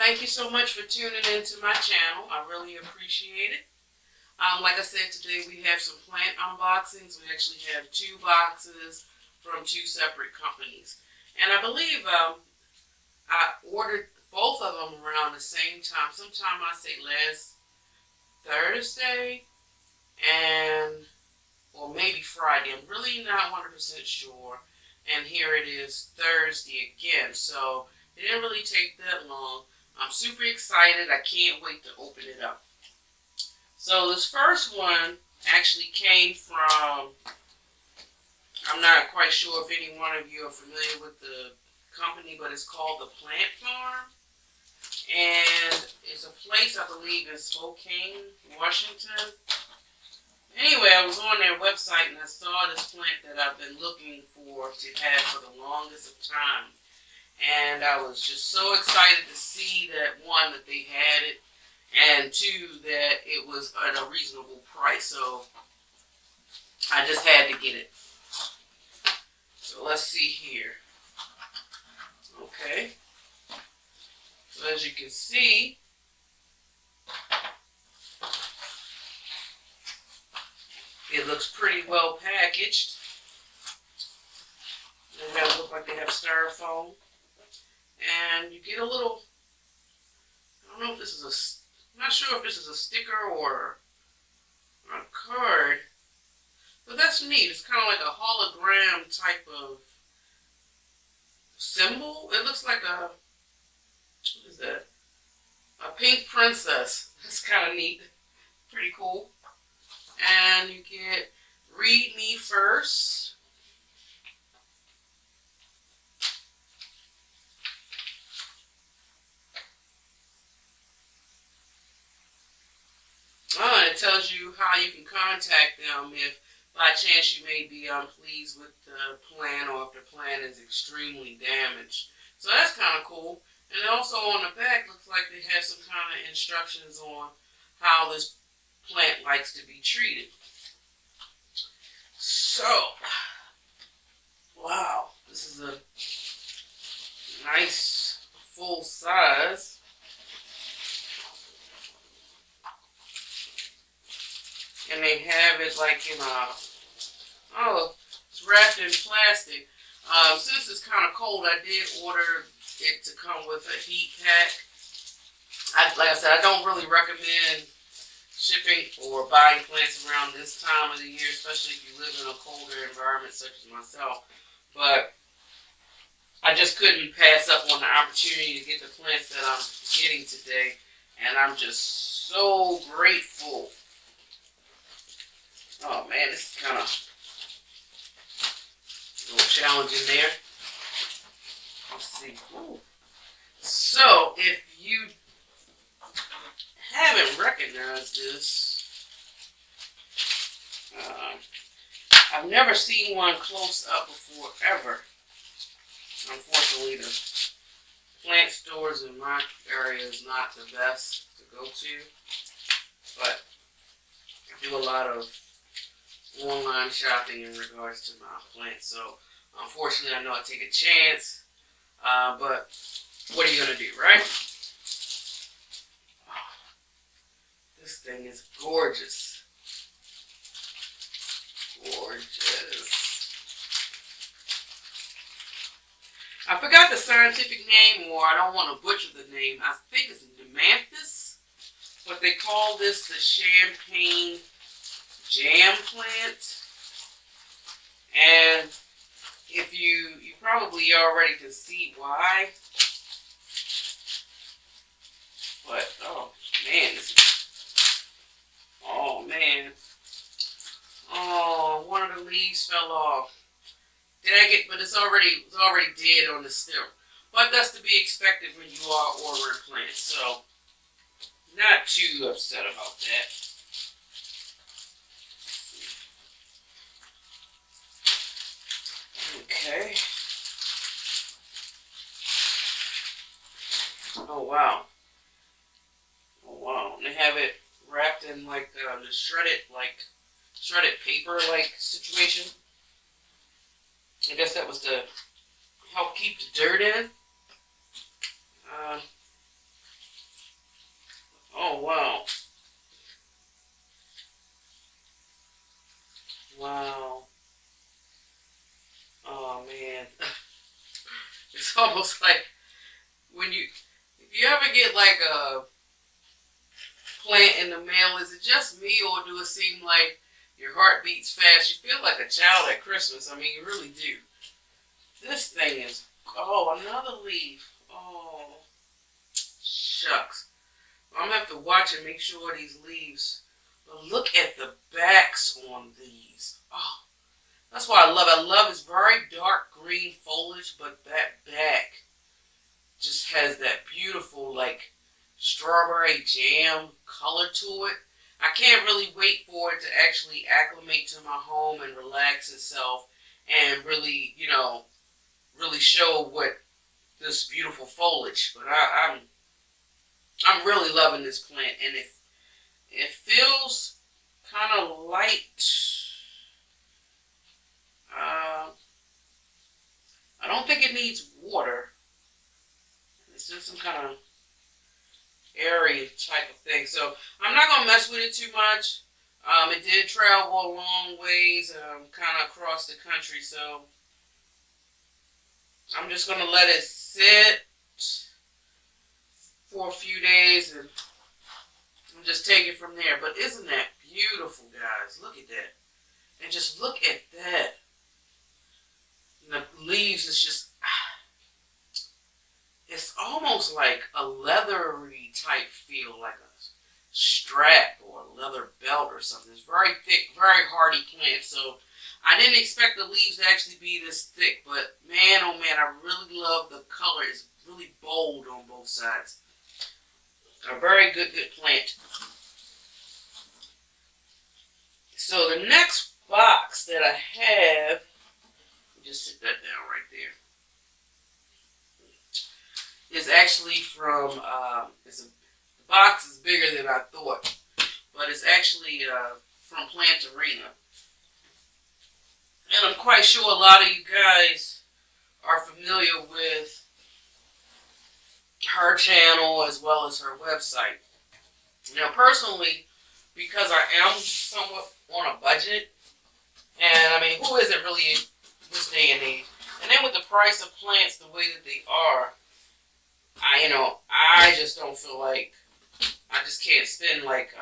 Thank you so much for tuning into my channel. I really appreciate it. Like I said, today we have some plant unboxings. We actually have two boxes from two separate companies. And I believe I ordered both of them around the same time. Sometime I say last Thursday and or maybe Friday. I'm really not 100% sure. And here it is Thursday again. So it didn't really take that long. I'm super excited. I can't wait to open it up. So this first one actually came from, I'm not quite sure if any one of you are familiar with the company, but it's called the Plant Farm. And it's a place, I believe, in Spokane, Washington. Anyway, I was on their website and I saw this plant that I've been looking for to have for the longest of time. And I was just so excited to see that, one, that they had it, and two, that it was at a reasonable price. So I just had to get it. So let's see here. Okay. So as you can see, it looks pretty well packaged. They look like they have styrofoam. And you get a little, I don't know if this is I'm not sure if this is a sticker or a card, but that's neat. It's kind of like a hologram type of symbol. It looks like what is that? A pink princess. That's kind of neat. Pretty cool. And you get read me first. Oh, and it tells you how you can contact them if by chance you may be unpleased with the plant or if the plant is extremely damaged. So that's kind of cool. And also on the back looks like they have some kind of instructions on how this plant likes to be treated. So, wow, this is a nice full size. And they have it like in it's wrapped in plastic. Since it's kind of cold, I did order it to come with a heat pack. Like I said, I don't really recommend shipping or buying plants around this time of the year, especially if you live in a colder environment such as myself. But I just couldn't pass up on the opportunity to get the plants that I'm getting today. And I'm just so grateful. Oh man, this is kind of a little challenging there. Let's see. Ooh. So, if you haven't recognized this, I've never seen one close up before, ever. Unfortunately, the plant stores in my area is not the best to go to, but I do a lot of online shopping in regards to my plants. So unfortunately, I know I take a chance, but what are you gonna do, right? Oh, this thing is gorgeous. Gorgeous. I forgot the scientific name, or I don't want to butcher the name. I think it's Demanthus, but they call this the champagne jam plant. And if you probably already can see why, but oh man, oh man, oh, one of the leaves fell off. But it's already dead on the stem. But that's to be expected when you are ordering plants, so not too upset about that. Okay. Oh wow. Oh wow. And they have it wrapped in like the shredded paper like situation. I guess that was to help keep the dirt in. almost like if you ever get like a plant in the mail, is it just me or do it seem like your heart beats fast? You feel like a child at Christmas. I mean, you really do. This thing is, oh, another leaf. Oh, shucks. I'm going to have to watch and make sure these leaves, but look at the backs on these. Oh, that's what I love. I love it's very dark green foliage, but that back just has that beautiful, like, strawberry jam color to it. I can't really wait for it to actually acclimate to my home and relax itself and really, really show what this beautiful foliage. But I'm really loving this plant, and it feels kind of light. I don't think it needs water. It's just some kind of airy type of thing. So I'm not going to mess with it too much. It did travel a long ways, kind of across the country. So I'm just going to let it sit for a few days and just take it from there. But isn't that beautiful, guys? Look at that. And just look at that. And the leaves is just, it's almost like a leathery type feel, like a strap or a leather belt or something. It's very thick, very hardy plant. So I didn't expect the leaves to actually be this thick, but man, oh man, I really love the color. It's really bold on both sides. A very good plant. So the next box that I have, just sit that down right there, is actually from, the box is bigger than I thought, but it's actually from Planterina. And I'm quite sure a lot of you guys are familiar with her channel as well as her website. Now, personally, because I am somewhat on a budget, and I mean, who isn't really this day and age? And then with the price of plants the way that they are, I just don't feel like, I just can't spend like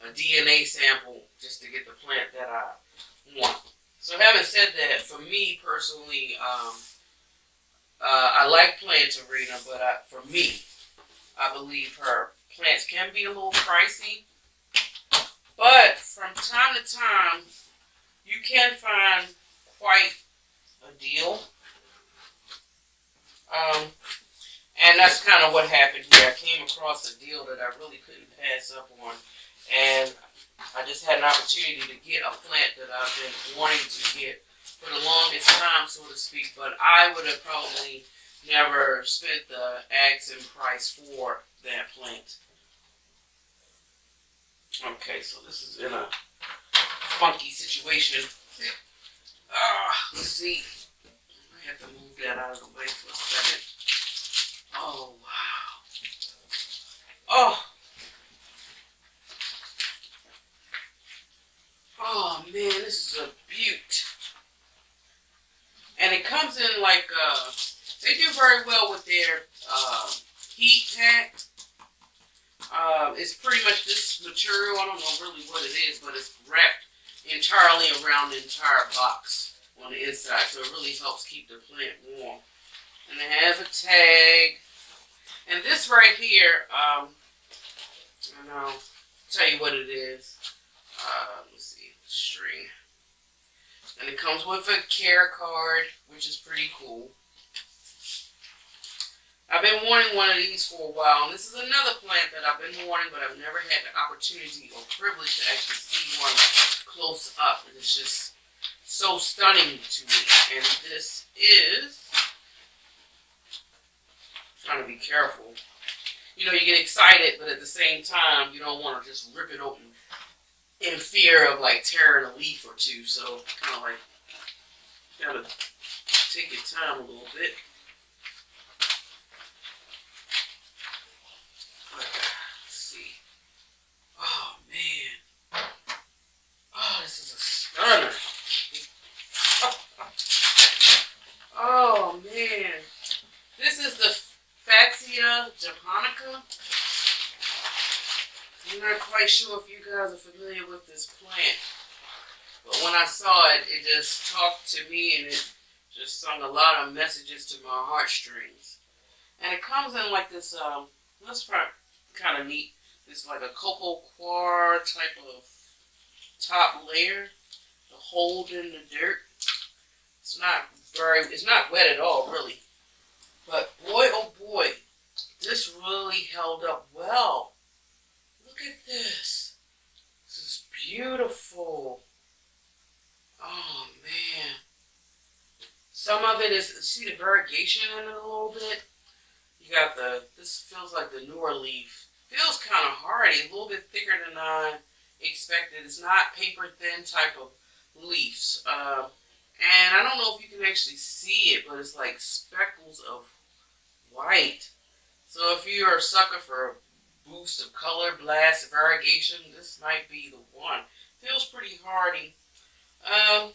a DNA sample just to get the plant that I want. So having said that, for me personally, I like Planterina, but for me, I believe her plants can be a little pricey. But from time to time, you can find quite a deal. And that's kind of what happened here. I came across a deal that I really couldn't pass up on. And I just had an opportunity to get a plant that I've been wanting to get for the longest time, so to speak. But I would have probably never spent the asking price for that plant. Okay, so this is in a funky situation. Let's see. I have to move that out of the way for a second. Oh, wow. Oh. Oh, man, this is a beaut. And it comes in like, they do very well with their heat pack. It's pretty much this material. I don't know really what it is, but it's wrapped entirely around the entire box on the inside. So it really helps keep the plant warm. And it has a tag. And this right here, and I'll tell you what it is. Let's see, string. And it comes with a care card, which is pretty cool. I've been wanting one of these for a while, and this is another plant that I've been wanting, but I've never had the opportunity or privilege to actually see one close up. And it's just so stunning to me. And this is, I'm trying to be careful. You get excited, but at the same time, you don't want to just rip it open in fear of like tearing a leaf or two. So kind of like, gotta take your time a little bit. Let's see. Oh man. Oh, this is a stunner. Oh man. japonica. I'm not quite sure if you guys are familiar with this plant, but when I saw it, it just talked to me and it just sung a lot of messages to my heartstrings. And it comes in like this, that's kind of neat. It's like a cocoa coir type of top layer to hold in the dirt. It's not wet at all, really. But boy, oh boy, this really held up well. Look at this. This is beautiful. Oh man. Some of it is, see the variegation in it a little bit? You got this feels like the newer leaf. Feels kind of hardy, a little bit thicker than I expected. It's not paper thin type of leaves. And I don't know if you can actually see it, but it's like speckles of white. So if you're a sucker for a boost of color, blast, variegation, this might be the one. Feels pretty hardy. I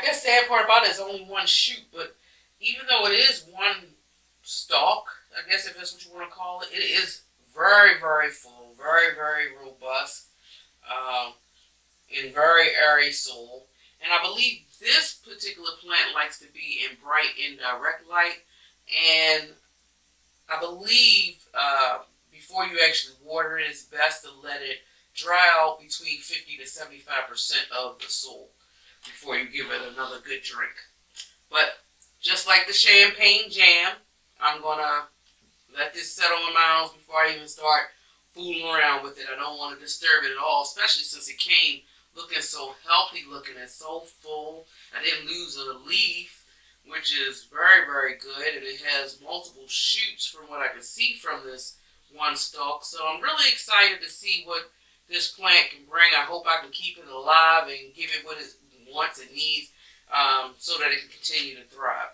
guess the sad part about it is only one shoot, but even though it is one stalk, I guess if that's what you want to call it, it is very, very full, very, very robust, in very airy soil. And I believe this particular plant likes to be in bright, indirect light. And I believe before you actually water it, it's best to let it dry out between 50 to 75% of the soil before you give it another good drink. But just like the champagne jam, I'm going to let this settle in my house before I even start fooling around with it. I don't want to disturb it at all, especially since it came looking so healthy looking and so full. I didn't lose a leaf, which is very, very good. And it has multiple shoots from what I can see from this one stalk. So I'm really excited to see what this plant can bring. I hope I can keep it alive and give it what it wants and needs, so that it can continue to thrive.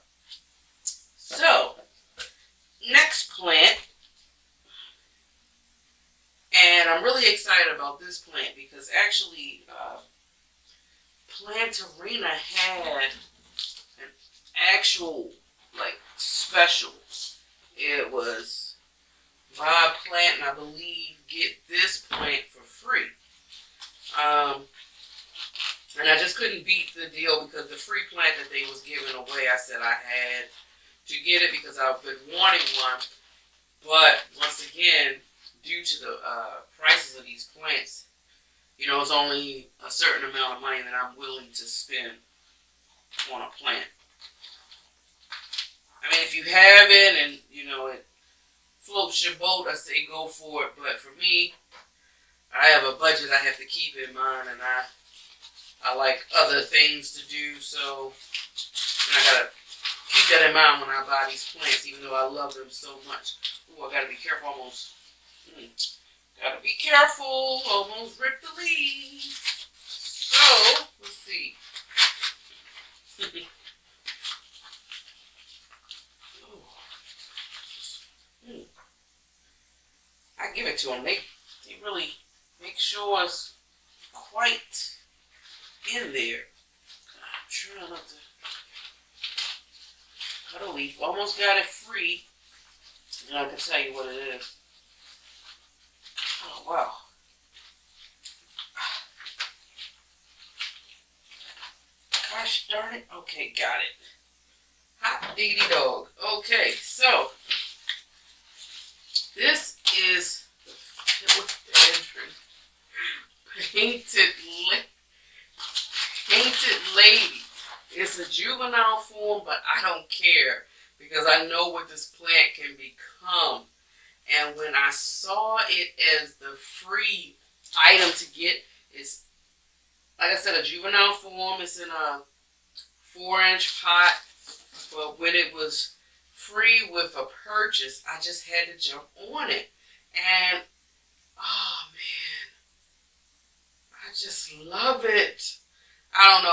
So, next plant, and I'm really excited about this plant because actually Planterina had an actual special. It was buy a plant and I believe get this plant for free. And I just couldn't beat the deal because the free plant that they was giving away, I said I had to get it because I've been wanting one. But once again, due to the prices of these plants, you know, it's only a certain amount of money that I'm willing to spend on a plant. I mean, if you have it and, you know, it floats your boat, I say go for it. But for me, I have a budget I have to keep in mind, and I like other things to do, so I gotta keep that in mind when I buy these plants, even though I love them so much. Ooh, I gotta be careful, gotta be careful, almost ripped the leaves. So, let's see. I give it to them. They really make sure it's quite in there. I'm trying not to cut a leaf. Almost got it free. And I can tell you what it is. Oh, wow. Gosh darn it. Okay, got it. Hot diggity dog. Okay, so this is the philodendron painted lady. It's a juvenile form, but I don't care because I know what this plant can become. And when I saw it as the free item to get, it's, like I said, a juvenile form. It's in a 4-inch pot. But when it was free with a purchase, I just had to jump on it. And, oh man, I just love it. I don't know,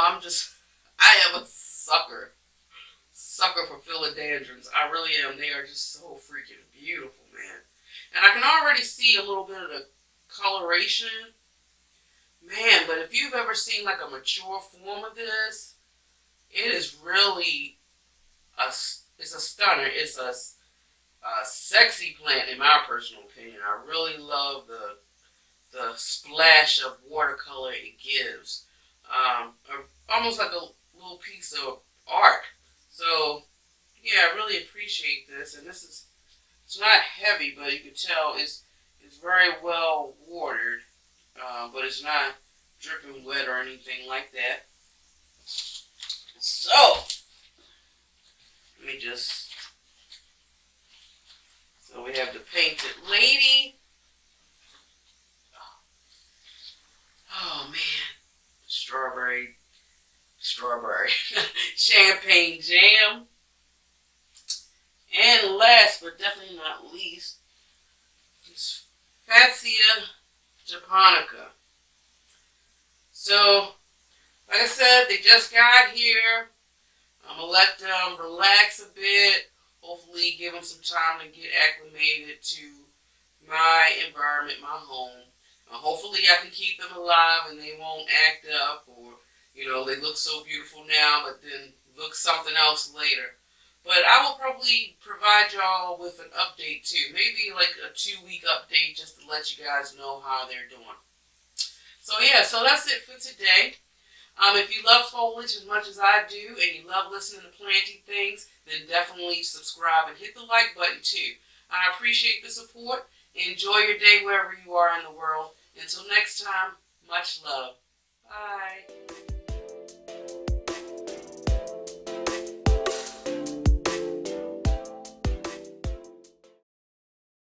I am a sucker for philodendrons. I really am. They are just so freaking beautiful, man. And I can already see a little bit of the coloration. Man, but if you've ever seen like a mature form of this, it is really it's a stunner. It's sexy plant in my personal opinion. I really love the splash of watercolor it gives. Almost like a little piece of art. So yeah, I really appreciate this. And this is, it's not heavy, but you can tell it's very well watered, but it's not dripping wet or anything like that. So let me just, so we have the painted lady. Oh man, strawberry, champagne jam. And last but definitely not least, is Fatsia japonica. So, like I said, they just got here. I'm going to let them relax a bit. Hopefully give them some time to get acclimated to my environment, my home. Hopefully I can keep them alive and they won't act up, or, you know, they look so beautiful now but then look something else later. But I will probably provide y'all with an update too. Maybe like a 2-week update just to let you guys know how they're doing. So yeah, so that's it for today. If you love foliage as much as I do and you love listening to planting things, then definitely subscribe and hit the like button too. I appreciate the support. Enjoy your day wherever you are in the world. Until next time, much love. Bye.